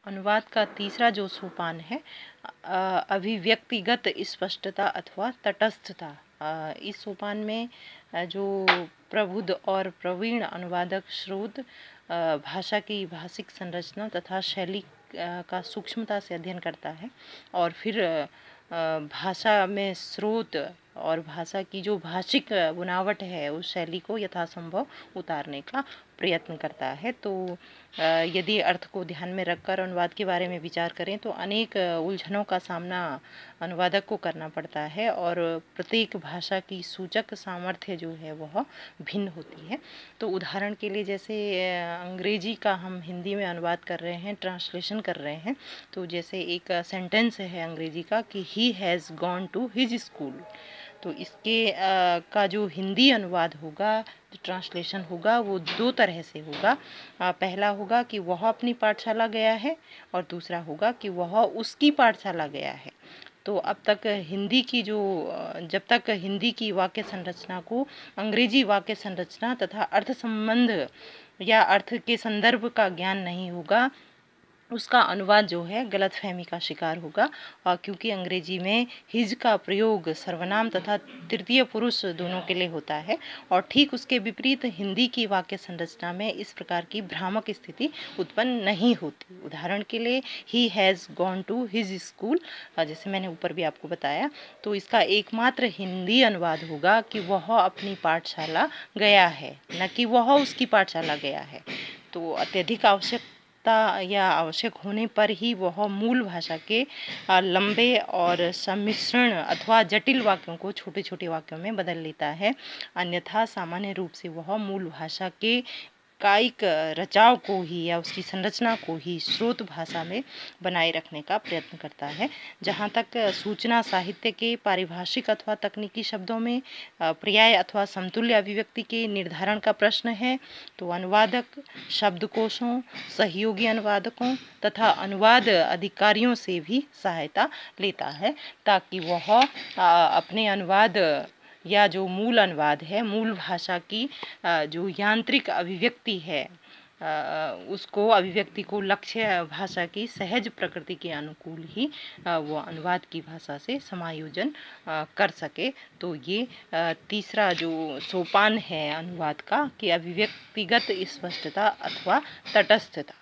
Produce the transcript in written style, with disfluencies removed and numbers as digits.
अनुवाद का तीसरा जो सोपान है अभिव्यक्तिगत स्पष्टता अथवा तटस्थता। इस सोपान में जो प्रबुद्ध और प्रवीण अनुवादक स्रोत भाषा की भाषिक संरचना तथा शैली का सूक्ष्मता से अध्ययन करता है और फिर भाषा में स्रोत और भाषा की जो भाषिक बुनावट है उस शैली को यथासंभव उतारने का प्रयत्न करता है। तो यदि अर्थ को ध्यान में रखकर अनुवाद के बारे में विचार करें तो अनेक उलझनों का सामना अनुवादक को करना पड़ता है और प्रत्येक भाषा की सूचक सामर्थ्य जो है वह भिन्न होती है। तो उदाहरण के लिए जैसे अंग्रेजी का हम हिंदी में अनुवाद कर रहे हैं, ट्रांसलेशन कर रहे हैं, तो जैसे एक सेंटेंस है अंग्रेजी का कि he has gone to his school, तो इसके का जो हिंदी अनुवाद होगा, जो ट्रांसलेशन होगा वो दो तरह से होगा। पहला होगा कि वह अपनी पाठशाला गया है और दूसरा होगा कि वह उसकी पाठशाला गया है। तो अब तक हिंदी की जो जब तक हिंदी की वाक्य संरचना को अंग्रेजी वाक्य संरचना तथा अर्थ संबंध या अर्थ के संदर्भ का ज्ञान नहीं होगा, उसका अनुवाद जो है गलतफहमी का शिकार होगा। और क्योंकि अंग्रेजी में हिज का प्रयोग सर्वनाम तथा तृतीय पुरुष दोनों के लिए होता है और ठीक उसके विपरीत हिंदी की वाक्य संरचना में इस प्रकार की भ्रामक स्थिति उत्पन्न नहीं होती। उदाहरण के लिए he has gone to his school, जैसे मैंने ऊपर भी आपको बताया, तो इसका एकमात्र हिंदी अनुवाद होगा कि वह अपनी पाठशाला गया है, न कि वह उसकी पाठशाला गया है। तो अत्यधिक आवश्यकता या आवश्यक होने पर ही वह मूल भाषा के लंबे और सम्मिश्रण अथवा जटिल वाक्यों को छोटे छोटे वाक्यों में बदल लेता है, अन्यथा सामान्य रूप से वह मूल भाषा के कायिक रचाव को ही या उसकी संरचना को ही स्रोत भाषा में बनाए रखने का प्रयत्न करता है। जहाँ तक सूचना साहित्य के पारिभाषिक अथवा तकनीकी शब्दों में पर्याय अथवा समतुल्य अभिव्यक्ति के निर्धारण का प्रश्न है, तो अनुवादक शब्दकोशों, सहयोगी अनुवादकों तथा अनुवाद अधिकारियों से भी सहायता लेता है ताकि वह अपने अनुवाद या जो मूल अनुवाद है, मूल भाषा की जो यांत्रिक अभिव्यक्ति है, उसको अभिव्यक्ति को लक्ष्य भाषा की सहज प्रकृति के अनुकूल ही वो अनुवाद की भाषा से समायोजन कर सके। तो ये तीसरा जो सोपान है अनुवाद का कि अभिव्यक्तिगत स्पष्टता अथवा तटस्थता।